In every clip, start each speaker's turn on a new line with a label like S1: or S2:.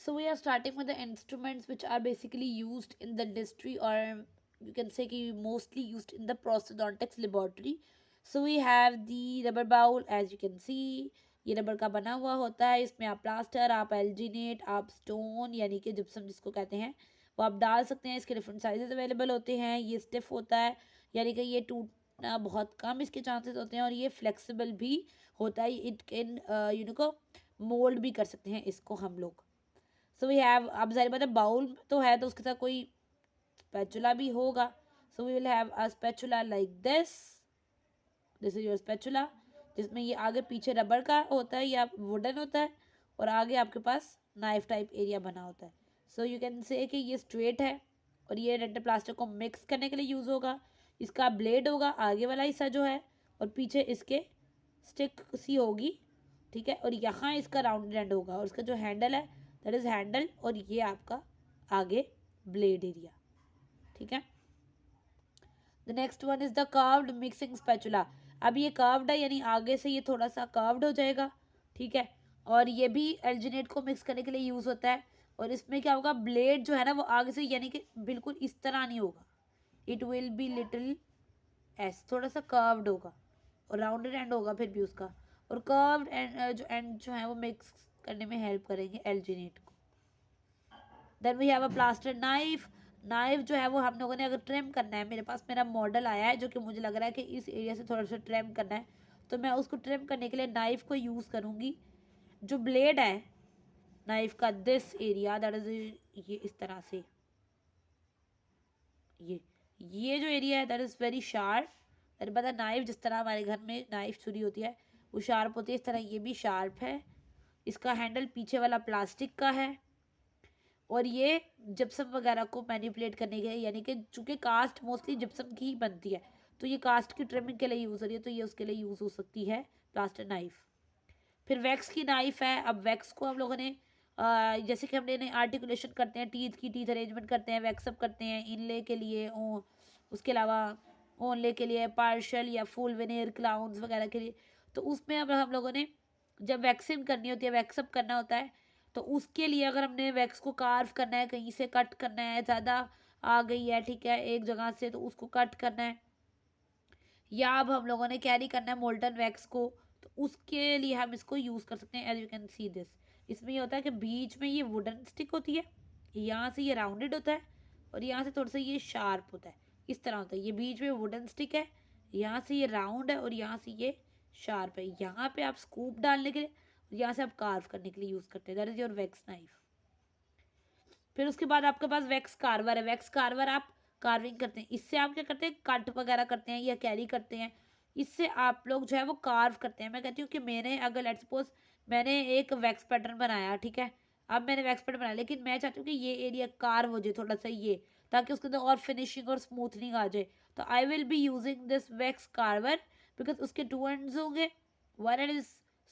S1: So we are starting with the instruments which are basically used in the industry, or you can say कि mostly used in the prosthodontics laboratory. So we have the rubber bowl, as you can see. ये rubber का बना हुआ होता है, इसमें आप plaster, आप एल्जीनेट, आप स्टोन यानी कि जिप्सम जिसको कहते हैं वो आप डाल सकते हैं। इसके डिफरेंट साइजेस अवेलेबल होते हैं। ये स्टिफ होता है यानी कि ये टूटना बहुत कम इसके चांसेस होते हैं, और ये फ्लेक्सिबल भी होता है। इट कैन को मोल्ड भी कर सकते हैं इसको हम लोग। सो वी हैव, अब जाहिर बात है बाउल तो है तो उसके साथ कोई स्पैचुला भी होगा। So we will have a spatula like this is your spatula, जिसमें ये आगे पीछे रबर का होता है या वुडन होता है, और आगे आपके पास नाइफ टाइप एरिया बना होता है। सो यू कैन से कि ये स्ट्रेट है, और ये डेंटल प्लास्टर को मिक्स करने के लिए यूज़ होगा। इसका ब्लेड होगा आगे वाला हिस्सा जो है, और पीछे इसके स्टिक सी होगी, ठीक है। और यहाँ इसका राउंड एंड होगा, और इसका जो हैंडल है दैट इज हैंडल, और ये आपका आगे ब्लेड एरिया, ठीक है। The next one is the curved mixing spatula. अब ये कर्व्ड है यानी आगे से ये थोड़ा सा कर्व्ड हो जाएगा, ठीक है। और ये भी एल्जिनेट को मिक्स करने के लिए यूज होता है। और इसमें क्या होगा, ब्लेड जो है ना वो आगे से यानी कि बिल्कुल इस तरह नहीं होगा, it will be little S, थोड़ा सा कर्व्ड होगा, और राउंडेड एंड होगा फिर भी उसका। और कर्व्ड एंड जो है वो मिक्स करने में हेल्प करेंगे एल्जिनेट को। Then we have a plaster knife. Knife जो है वो हम लोगों ने अगर ट्रिम करना है, मेरे पास मेरा मॉडल आया है जो कि मुझे लग रहा है कि इस एरिया से थोड़ा सा ट्रिम करना है, तो मैं उसको ट्रिम करने के लिए नाइफ को यूज़ करूँगी। जो ब्लेड है नाइफ का, दिस एरिया दैट इज, ये इस तरह से, ये ये जो एरिया है that is very sharp. That पता, नाइफ जिस तरह हमारे घर में नाइफ छुरी होती है वो शार्प होती है, इस तरह ये भी शार्प है। इसका हैंडल पीछे वाला प्लास्टिक का है, और ये जिप्सम वगैरह को मैनिपुलेट करने के लिए, यानी कि चूंकि कास्ट मोस्टली जिप्सम की ही बनती है, तो ये कास्ट की ट्रिमिंग के लिए यूज़ हो रही है, तो ये उसके लिए यूज़ हो सकती है प्लास्टर नाइफ। फिर वैक्स की नाइफ है। अब वैक्स को हम लोगों ने जैसे कि हमने आर्टिकुलेशन करते हैं, टीथ अरेंजमेंट करते हैं, वैक्सअप करते हैं इनले के लिए, उसके अलावा ओनले के लिए, पार्शल या फुल वेनेयर क्लाउन्स वगैरह के लिए, तो उसमें अब हम लोगों ने जब वैक्सिंग करनी होती है, वैक्सअप करना होता है, तो उसके लिए अगर हमने वैक्स को कार्व करना है, कहीं से कट करना है, ज़्यादा आ गई है, ठीक है, एक जगह से, तो उसको कट करना है, या अब हम लोगों ने कैरी करना है मोल्टन वैक्स को, तो उसके लिए हम इसको यूज़ कर सकते हैं। As you can see this, इसमें ये होता है कि बीच में ये वुडन स्टिक होती है, यहाँ से ये राउंडेड होता है, और यहाँ से थोड़ा सा ये शार्प होता है, इस तरह होता है। ये बीच में वुडन स्टिक है, यहाँ से ये राउंड है, और यहाँ से ये शार्प है। यहाँ पे आप स्कूप डालने के लिए, और यहाँ से आप कार्व करने के लिए यूज़ करते हैं। That is your wax knife. फिर उसके बाद आपके पास वैक्स कार्वर है। वैक्स कार्वर आप कार्विंग करते हैं, इससे आप क्या करते हैं, कट वगैरह करते हैं या कैरी करते हैं, इससे आप लोग जो है वो कार्व करते हैं। मैं कहती हूँ कि मैंने अगर लेट्स सपोज मैंने एक वैक्स पैटर्न बनाया, ठीक है, अब मैंने वैक्स पैटर्न बनाया, लेकिन मैं चाहती हूँ कि ये एरिया कार्व हो जाए थोड़ा सा, ये ताकि उसके अंदर और फिनिशिंग और स्मूथनिंग आ जाए, तो I will be using this wax Carver, because उसके टू एंड्स होंगे। वन एंड इज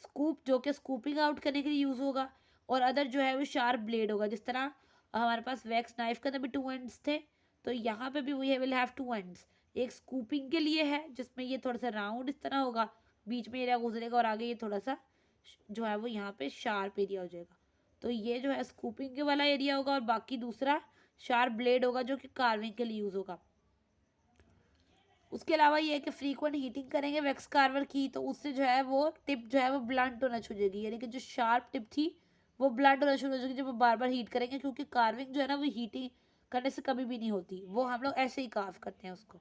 S1: स्कूप जो कि स्कूपिंग आउट करने के लिए यूज़ होगा, और अदर जो है वो शार्प ब्लेड होगा। जिस तरह हमारे पास वैक्स नाइफ के अंदर भी टू एंड्स थे, तो यहाँ पे भी we will have two ends. एक स्कूपिंग के लिए है जिसमें ये थोड़ा सा राउंड इस तरह होगा, बीच में एरिया गुजरेगा, और आगे ये थोड़ा सा जो है वो यहाँ पे शार्प एरिया हो जाएगा। तो ये जो है स्कूपिंग के वाला एरिया होगा, और बाकी दूसरा शार्प ब्लेड होगा जो कि कार्विंग के लिए यूज़ होगा। उसके अलावा ये है कि फ्रीक्वेंट हीटिंग करेंगे वैक्स कार्वर की, तो उससे जो है वो टिप जो है वो ब्लंट होना शुरू हो जाएगी, यानी कि जो शार्प टिप थी वो ब्लंट होना शुरू हो जाएगी जब वो बार बार हीट करेंगे, क्योंकि कार्विंग जो है ना वो हीटिंग करने से कभी भी नहीं होती, वो हम लोग ऐसे ही कार्व करते हैं उसको।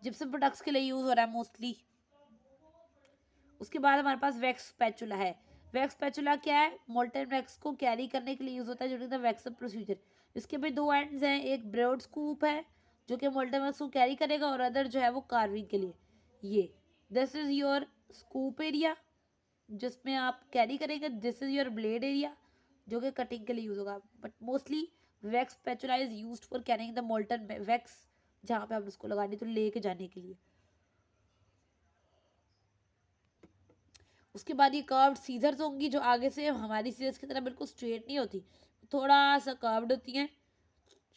S1: जिप्सम प्रोडक्ट्स के लिए यूज़ हो रहा है मोस्टली। उसके बाद हमारे पास वैक्स स्पैचुला है। वैक्स स्पैचुला क्या है, मोल्टन वैक्स को कैरी करने के लिए यूज़ होता है ड्यूरिंग द वैक्सअप प्रोसीजर। इसके भी दो एंड्स हैं, एक ब्रॉड स्कूप है जो कि मोल्टन वैक्स को कैरी करेगा, और अदर जो है वो कार्विंग के लिए। ये this is your scoop area जिसमें आप कैरी करेंगे, this is your blade area जो कि कटिंग के लिए यूज़ होगा। But mostly wax spatula is used for carrying the molten wax, जहाँ पे हम उसको लगाने तो लेके जाने के लिए। उसके बाद ये कर्व्ड सीजर्स होंगी जो आगे से हमारी सीजर्स की तरह बिल्कुल स्ट्रेट नहीं होती, थोड़ा सा कर्व्ड होती हैं,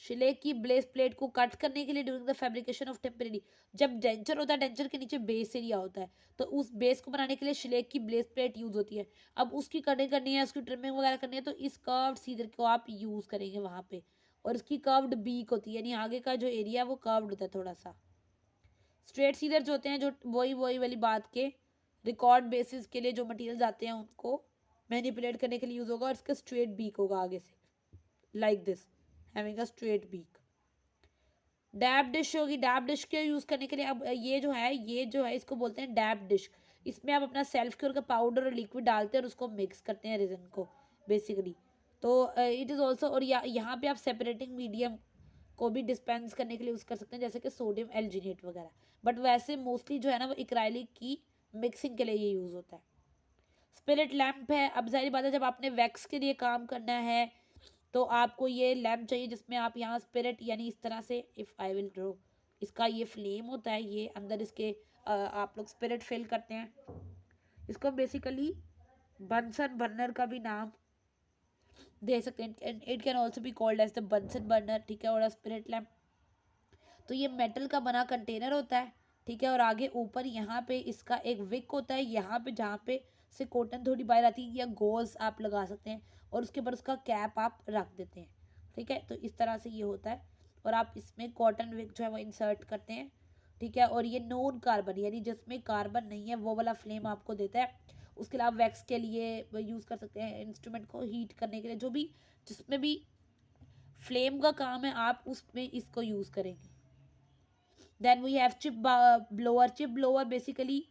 S1: शिलेक की ब्लेस प्लेट को कट करने के लिए during the fabrication of temporary, जब डेंचर होता है, डेंचर के नीचे बेस एरिया होता है, तो उस बेस को बनाने के लिए शिलेक की ब्लेस प्लेट यूज होती है। अब उसकी कटिंग करनी है, उसकी ट्रिमिंग वगैरह करनी है, तो इस कर्व्ड सीजर को आप यूज करेंगे वहां पे। और इसकी कर्व्ड बीक होती है, यानी आगे का जो एरिया है वो कर्व्ड होता है थोड़ा सा। स्ट्रेट सीजर जो होते हैं, जो वही वही वाली बात के रिकॉर्ड बेसिस के लिए जो मटेरियल्स आते हैं उनको मैनिपुलेट करने के लिए यूज होगा, और इसका स्ट्रेट बीक होगा आगे से, like this, having a straight beak. Dab dish होगी, डैब डिश के यूज करने के लिए अब ये जो है इसको बोलते हैं डैब डिश। इसमें आप अपना सेल्फ क्योर का पाउडर और लिक्विड डालते हैं और उसको मिक्स करते हैं रेजन को बेसिकली। तो इट इज़ ऑल्सो, और यहाँ पे आप सेपरेटिंग मीडियम को भी डिस्पेंस करने के लिए यूज़ कर सकते हैं, जैसे कि सोडियम एल्जिनेट वगैरह। बट वैसे मोस्टली जो है ना वो एक्राइलिक की मिक्सिंग के लिए ये यूज़ होता है। स्पिरिट लैम्प है, अब जाहिर बात है जब आपने वैक्स के लिए काम करना है तो आपको ये लैम्प चाहिए जिसमें आप यहाँ स्पिरिट, यानी इस तरह से, इफ़ आई विल ड्रॉ, इसका ये फ्लेम होता है, ये अंदर इसके आप लोग स्पिरिट फिल करते हैं। इसको बेसिकली बंसन बर्नर का भी नाम दे सकते हैं, it can also be called as the Bunsen burner, ठीक है, और स्पिरिट लैम्प। तो ये मेटल का बना कंटेनर होता है, ठीक है, और आगे ऊपर यहाँ पे इसका एक विक होता है, यहाँ पे जहाँ पे से कॉटन थोड़ी बाहर आती है, या गॉज आप लगा सकते हैं, और उसके ऊपर उसका कैप आप रख देते हैं, ठीक है। तो इस तरह से ये होता है, और आप इसमें कॉटन विक जो है वो इंसर्ट करते हैं, ठीक है। और ये नॉन कार्बन, यानी जिसमें कार्बन नहीं है वो वाला फ्लेम आपको देता है। उसके अलावा वैक्स के लिए यूज़ कर सकते हैं, इंस्ट्रूमेंट को हीट करने के लिए, जो भी जिसमें भी फ्लेम का काम है आप उसमें इसको यूज़ करेंगे। Then we have chip blower. Chip blower basically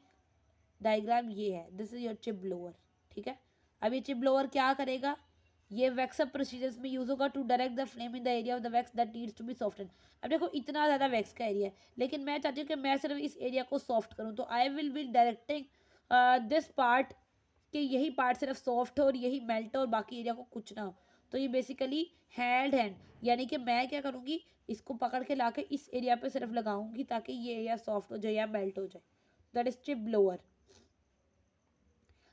S1: diagram ये है, this is your chip blower, ठीक है। अब ये चिप ब्लोअर क्या करेगा, ये वैक्स अप प्रोसीजर्स में यूज होगा to direct the flame in the area of the wax that needs to be soften. अब देखो इतना ज़्यादा वैक्स का एरिया है, लेकिन मैं चाहती हूँ कि मैं सिर्फ इस एरिया को सॉफ्ट करूँ, तो I will B directing this part, कि यही पार्ट सिर्फ सॉफ्ट हो और यही मेल्ट हो और बाकी एरिया को कुछ ना हो। तो ये बेसिकली हैंड, यानी कि मैं क्या करूँगी, इसको पकड़ के लाके इस एरिया पे सिर्फ लगाऊंगी ताकि ये एरिया सॉफ्ट हो जाए या मेल्ट हो जाए। That is chip blower.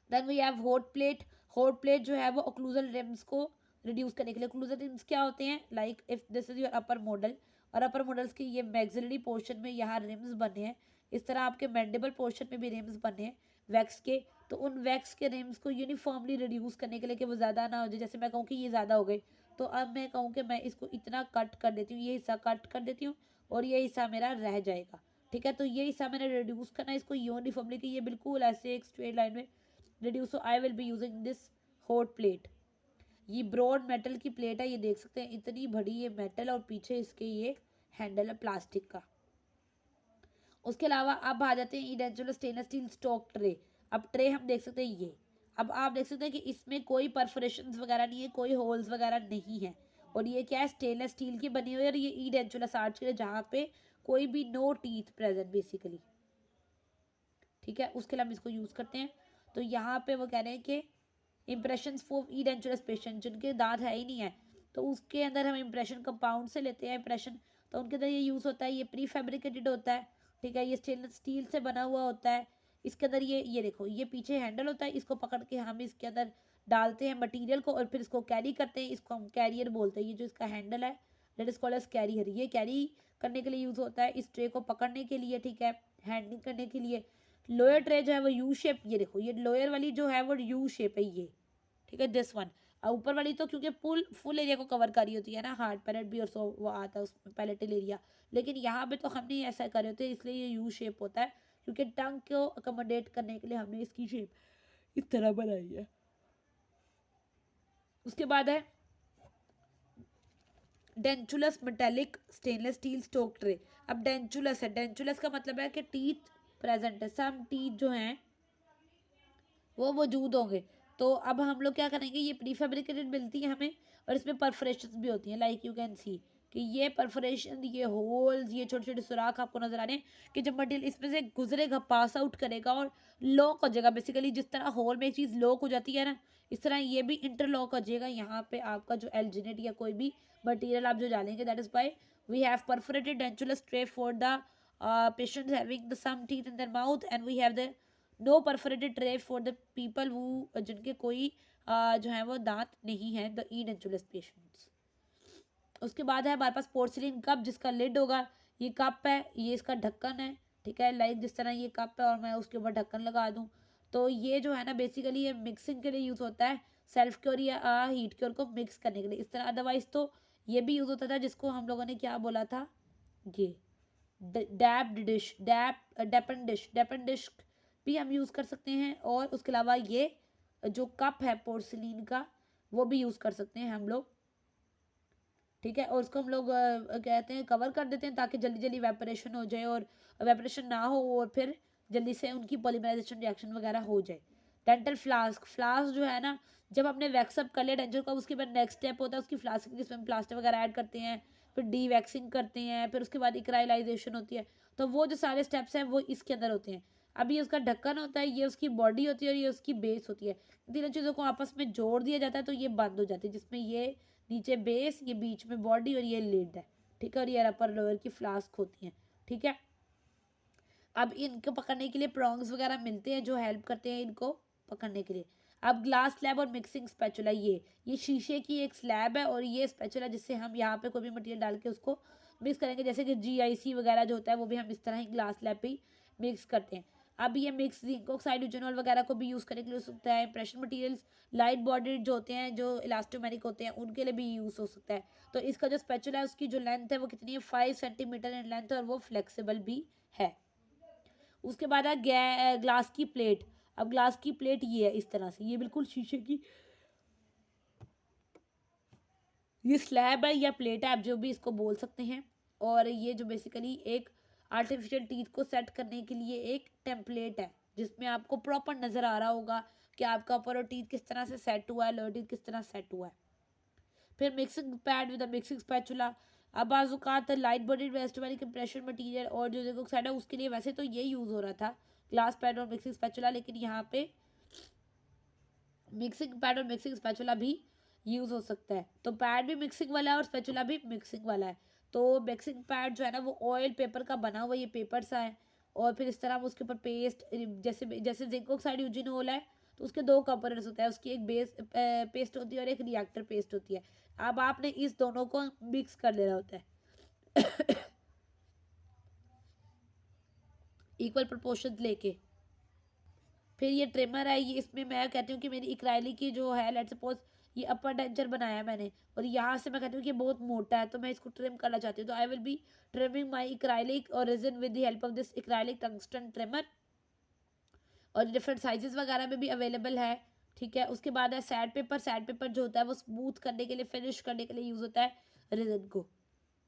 S1: Then we have hot plate. Hot plate जो है वो ओक्लूजल रिम्स को रिड्यूस करने के लिए, ओक्लूजल रिम्स क्या होते हैं, like if this is your upper model, और अपर मॉडल्स के ये मैक्सिलरी पोर्शन में यहाँ रिम्स बने हैं, इस तरह आपके मैंडिबल पोर्शन में भी रिम्स बने हैं वैक्स के। तो उन वैक्स के रिम्स को यूनिफॉर्मली रिड्यूस करने के लिए कि वो ज़्यादा ना हो जाए, जैसे मैं कहूँ कि ये ज़्यादा हो गई, तो अब मैं कहूँ कि मैं इसको इतना कट कर देती हूँ, ये हिस्सा कट कर देती हूँ और ये हिस्सा मेरा रह जाएगा, ठीक है। तो ये हिस्सा मैंने रिड्यूस करना है इसको यूनिफॉर्मली, कि ये बिल्कुल ऐसे एक स्ट्रेट लाइन में reduce. So I will be using this hot plate. ये ब्रॉड मेटल की प्लेट है, ये देख सकते हैं इतनी बड़ी ये मेटल, और पीछे इसके ये हैंडल है प्लास्टिक का। उसके अलावा अब आ जाते हैं इडेंचुलर स्टेनलेस स्टील स्टॉक ट्रे। अब ट्रे हम देख सकते हैं ये, अब आप देख सकते हैं कि इसमें कोई परफोरेशन वगैरह नहीं है, कोई होल्स वगैरह नहीं है, और ये क्या है, स्टेनलेस स्टील की बनी हुई है, और ये इडेंचुलर आर्च के लिए जहाँ पे कोई भी नो टीथ प्रेजेंट बेसिकली, ठीक है। उसके लिए हम इसको यूज़ करते हैं। तो यहाँ पे वो कह रहे हैं कि इम्प्रेशन फॉर इडेंचुलस पेशेंट जिनके दांत है ही नहीं है, तो उसके अंदर हम इम्प्रेशन कंपाउंड से लेते हैं इम्प्रेशन, तो उनके अंदर ये यूज़ होता है, ये प्री फैब्रिकेटेड होता है, ठीक है। ये स्टेनलेस स्टील से बना हुआ होता है। इसके अंदर ये देखो, ये पीछे हैंडल होता है, इसको पकड़ के हम इसके अंदर डालते हैं मटीरियल को और फिर इसको कैरी करते हैं, इसको हम कैरियर बोलते हैं। ये जो इसका हैंडल है that is called as carrier, ये कैरी करने के लिए यूज़ होता है, इस ट्रे को पकड़ने के लिए, ठीक है, हैंडलिंग करने के लिए। लोअर ट्रे जो है वो यू शेप, ये देखो ये लोअर वाली जो है वो यू शेप है ये, ठीक है, दिस वन। ऊपर वाली तो क्योंकि फुल एरिया को कवर करी होती है ना, हार्ड पैलेट भी और सो वो आता है उसमें पैलेटल एरिया, लेकिन यहाँ पे तो हम नहीं ऐसा करे होते, इसलिए ये यू शेप होता है, क्योंकि टंग को अकोमोडेट करने के लिए हमने इसकी शेप इस तरह बनाई है। उसके बाद है dentulous metallic stainless steel stock tray. अब डेंचुलस है, डेंचुलस का मतलब है कि टीथ प्रेजेंट है, सम टीथ जो हैं वो मौजूद होंगे। तो अब हम लोग क्या करेंगे, ये प्री फैब्रिकेटेड मिलती है हमें, और इसमें परफोरेशन भी होती हैं, लाइक यू कैन सी कि ये परफोरेशन, ये होल्स, ये छोटे छोटे सुराख आपको नजर आ रहे हैं, कि जब मटेरियल इसमें से गुजरेगा, पास आउट करेगा और लॉक हो जाएगा, बेसिकली जिस तरह होल में एक चीज़ लॉक हो जाती है ना, इस तरह ये भी इंटरलॉक हो जाएगा यहाँ पे आपका जो एल्जिनेट या कोई भी मटीरियल आप जो डालेंगे। That is by we have perforated dentulous tray for the patients having the some teeth in their mouth, and we have the no perforated tray for the people who जिनके कोई जो है वो दांत नहीं है, द इडेंचुलस पेशेंट्स। उसके बाद है हमारे पास पोर्सिलिन कप, जिसका लिड होगा, ये कप है, ये इसका ढक्कन है, ठीक है। लाइक जिस तरह ये कप है और मैं उसके ऊपर ढक्कन लगा दूँ, तो ये जो है ना बेसिकली ये मिक्सिंग के लिए यूज़ होता है, सेल्फ क्योर या हीट क्योर को मिक्स करने के लिए इस तरह। अदरवाइज तो ये भी यूज़ होता था, जिसको हम लोगों ने क्या बोला था, ये डेपन डिश भी हम यूज़ कर सकते हैं। और उसके अलावा ये जो कप है पोर्सिलिन का, वो भी यूज़ कर सकते हैं हम लोग, ठीक है। और उसको हम लोग कहते हैं कवर कर देते हैं, ताकि जल्दी जल्दी वेपरेशन हो जाए, और वेपरेशन ना हो और फिर जल्दी से उनकी पॉलीमराइजेशन रिएक्शन वगैरह हो जाए। डेंटल फ्लास्क, फ्लास्क जो है ना, जब हमने वैक्सअप कर लिया डेंचर का, उसके बाद नेक्स्ट स्टेप होता है उसकी फ्लास्किंग, जिसमें हम प्लास्टर वगैरह ऐड करते हैं, फिर डी वैक्सिंग करते हैं, फिर उसके बाद इक्राइलाइजेशन होती है। तो वो जो सारे स्टेप्स हैं वो इसके अंदर होते हैं। अब ये उसका ढक्कन होता है, ये उसकी बॉडी होती है और ये उसकी बेस होती है। तीनों चीज़ों को आपस में जोड़ दिया जाता है तो ये बंद हो जाती है, जिसमें ये नीचे बेस, ये बीच में बॉडी और ये लिड है, ठीक है। और ये अपर लोअर की फ्लास्क होती हैं, ठीक है। अब इनको पकड़ने के लिए प्रॉन्ग्स वगैरह मिलते हैं जो हेल्प करते हैं इनको पकड़ने के लिए। अब ग्लास स्लैब और मिक्सिंग स्पैचुला, ये शीशे की एक स्लैब है और ये स्पैचुला जिससे हम यहाँ पे कोई भी मटेरियल डाल के उसको मिक्स करेंगे, जैसे कि GIC वगैरह जो होता है वो भी हम इस तरह ही ग्लास स्लैब पे ही मिक्स करते हैं। अब ये मिक्स जिंक ऑक्साइड यूजेनॉल वगैरह को भी यूज़ करने के लिए हो सकता है। इंप्रेशन मटेरियल्स लाइट बॉडीड जो होते हैं, जो इलास्टोमेरिक होते हैं, उनके लिए भी यूज़ हो सकता है। तो इसका जो स्पैचुला है उसकी जो लेंथ है वो कितनी है, 5 सेंटीमीटर इन लेंथ, और वो फ्लेक्सिबल भी है। उसके बाद है ग्लास की प्लेट। अब ग्लास की प्लेट ये है इस तरह से, ये बिल्कुल शीशे की ये स्लैब है या प्लेट है, आप जो भी इसको बोल सकते हैं। और ये जो बेसिकली एक आर्टिफिशियल टीथ को सेट करने के लिए एक टेम्पलेट है, जिसमें आपको प्रॉपर नज़र आ रहा होगा कि आपका अपर टीथ किस तरह से सेट हुआ है, लोअर टीथ किस तरह सेट हुआ है। फिर mixing pad with a mixing spatula. अब बाजुकात लाइट बॉडीड वेस्टोमेरिक कंप्रेशन मटेरियल और जो जिंक ऑक्साइड है उसके लिए वैसे तो ये यूज़ हो रहा था, ग्लास पैड और मिक्सिंग स्पैचुला, लेकिन यहाँ पे मिक्सिंग पैड और मिक्सिंग स्पैचुला भी यूज़ हो सकता है। तो पैड भी मिक्सिंग वाला है और स्पैचुला भी मिक्सिंग वाला है। तो मिक्सिंग पैड जो है ना वो ऑयल पेपर का बना हुआ ये पेपर सा है, और फिर इस तरह हम उसके ऊपर पेस्ट, जैसे जैसे जिंक ऑक्साइड यूजिनोल है तो उसके दो कंपोनेंट्स होते हैं, उसकी एक बेस पेस्ट होती है और एक रिएक्टर पेस्ट होती है। अब आपने इस दोनों को मिक्स कर लेना होता है इक्वल प्रोपोर्शन लेके। फिर ये ट्रिमर है, ये इसमें मैं कहती हूँ कि मेरी इक्राइली की जो है, लेट्स सपोज ये अपर डेंचर बनाया मैंने और यहाँ से मैं कहती हूँ कि बहुत मोटा है तो मैं इसको ट्रिम करना चाहती हूँ, तो I will be trimming my acrylic और resin with the help of this acrylic tungsten trimmer, और डिफरेंट साइजेस वगैरह में भी अवेलेबल है, ठीक है। उसके बाद है सैड पेपर। सैड पेपर जो होता है वो स्मूथ करने के लिए, फिनिश करने के लिए यूज़ होता है रेजिन को,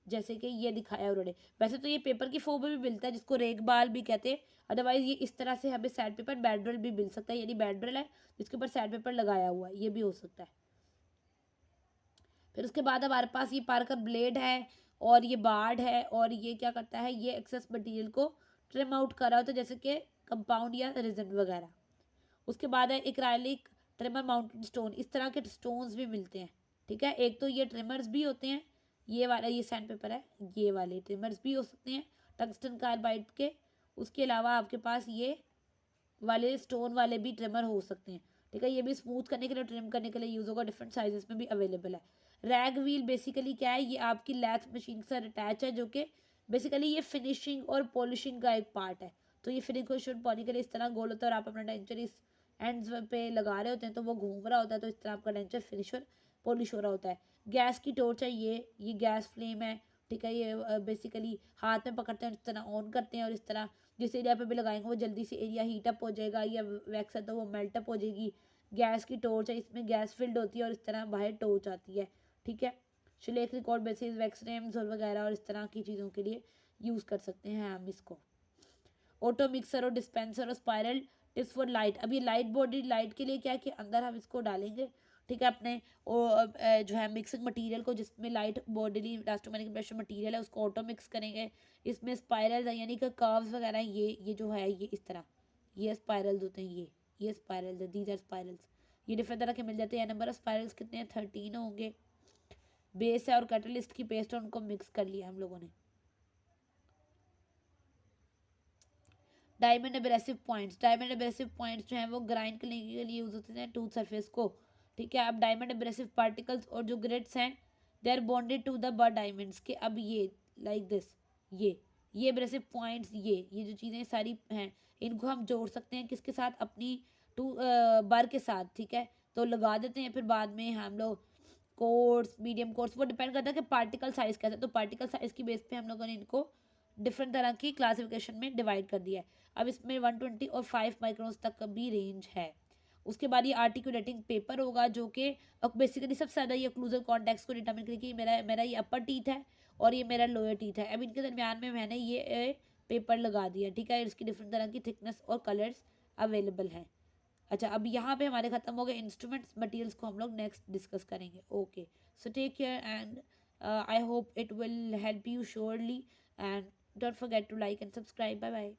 S1: जैसे कि ये दिखाया उन्होंने। वैसे तो ये पेपर की फॉर्म में भी मिलता है, जिसको रेक बाल भी कहते हैं। अदरवाइज ये इस तरह से हमें सैड पेपर बैडरल भी मिल सकता है, यानी बैडरल है जिसके ऊपर सैड पेपर लगाया हुआ है, ये भी हो सकता है। फिर उसके बाद हमारे पास ये पार्कर ब्लेड है और ये बार्ड है, और ये क्या करता है, ये एक्सेस मटेरियल को ट्रिम आउट कर रहा होता है, जैसे कि कंपाउंड या रेजिन वगैरह। उसके बाद है एक्राइलिक ट्रिमर माउंटेड स्टोन, इस तरह के स्टोन्स भी मिलते हैं, ठीक है। एक तो ये ट्रिमर्स भी होते हैं, ये वाला ये सैंड पेपर है, ये वाले ट्रिमर्स भी हो सकते हैं टंगस्टन कार्बाइड के। उसके अलावा आपके पास ये वाले स्टोन वाले भी ट्रिमर हो सकते हैं, ठीक है। ये भी स्मूथ करने के लिए, ट्रिम करने के लिए यूज़ होगा, डिफरेंट साइजेस में भी अवेलेबल है। रैग व्हील बेसिकली क्या है, ये आपकी लैथ मशीन के साथ अटैच है, जो कि बेसिकली ये फिनिशिंग और पॉलिशिंग का एक पार्ट है। तो ये फिनिशिंग पानी के लिए इस तरह गोल होता है और आप अपना डेंचर इस एंड्स पे लगा रहे होते हैं तो वो घूम रहा होता है, तो इस तरह आपका डेंचर फिनिश और पॉलिश हो रहा होता है। गैस की टॉर्च है, ये गैस फ्लेम है, ठीक है। ये बेसिकली हाथ में पकड़ते हैं, इस तरह ऑन करते हैं और इस तरह जिस एरिया पे भी लगाएंगे वो जल्दी से एरिया हीट अप हो जाएगा, या वैक्स है तो वो मेल्ट अप हो जाएगी। गैस की टॉर्च है, इसमें गैस फिल्ड होती है और इस तरह बाहर टॉर्च आती है, ठीक है। शिलेक रिकॉर्ड बेसिस वैक्स रेम्स और वगैरह और इस तरह की चीज़ों के लिए यूज़ कर सकते हैं हम इसको। ऑटो मिक्सर और डिस्पेंसर और स्पायरल टिप्स फॉर लाइट। अब ये लाइट बॉडी लाइट के लिए क्या है कि अंदर हम इसको डालेंगे, ठीक है, अपने जो है मिक्सिंग मटेरियल को, जिसमें light body elastomeric compression material है उसको ऑटो मिक्स करेंगे। इसमें स्पायरल है, यानी कि कर्व्स वगैरह, ये जो है ये इस तरह ये स्पायरल्स होते हैं, ये स्पायरल्स है, दीज आर स्पायरल्स। ये डिफरेंट तरह के मिल जाते हैं। नंबर ऑफ स्पायरल्स कितने हैं, 13 होंगे। बेस है और कैटलिस्ट की पेस्ट है, उनको मिक्स कर लिया हम लोगों ने। Diamond abrasive points, diamond abrasive points जो हैं वो ग्राइंड करने के लिए यूज होते हैं टूथ सरफेस को, ठीक है। अब डायमंड एब्रेसिव पार्टिकल्स और जो ग्रिड्स हैं they are bonded to the bur diamonds के अब ये लाइक दिस ये मेरे से पॉइंट्स ये जो चीज़ें सारी हैं इनको हम जोड़ सकते हैं किसके साथ अपनी टू बार के साथ ठीक है तो लगा देते हैं फिर बाद में हम लोग कोर्स मीडियम कोर्स वो डिपेंड करता है कि पार्टिकल साइज कैसा है तो पार्टिकल साइज की बेस पे हम लोगों ने इनको डिफरेंट तरह की क्लासिफिकेशन में डिवाइड कर दिया है अब इसमें 120 और 5 माइक्रोन्स तक का भी रेंज है उसके बाद ये आर्टिकुलेटिंग पेपर होगा जो कि बेसिकली सबसे ज़्यादा ये ओक्लूसिव कॉन्टेक्स्ट को डिटर्मिन करेगी कि मेरा मेरा ये अपर टीथ है और ये मेरा लोअर टीथ है अब इनके दरमियान में मैंने ये पेपर लगा दिया ठीक है इसकी डिफरेंट तरह की थिकनेस और कलर्स अवेलेबल हैं अच्छा अब यहाँ पे हमारे ख़त्म हो गए इंस्ट्रूमेंट्स मटेरियल्स को हम लोग नेक्स्ट डिस्कस करेंगे okay so take care and I hope it will help you surely and don't forget to like and subscribe bye bye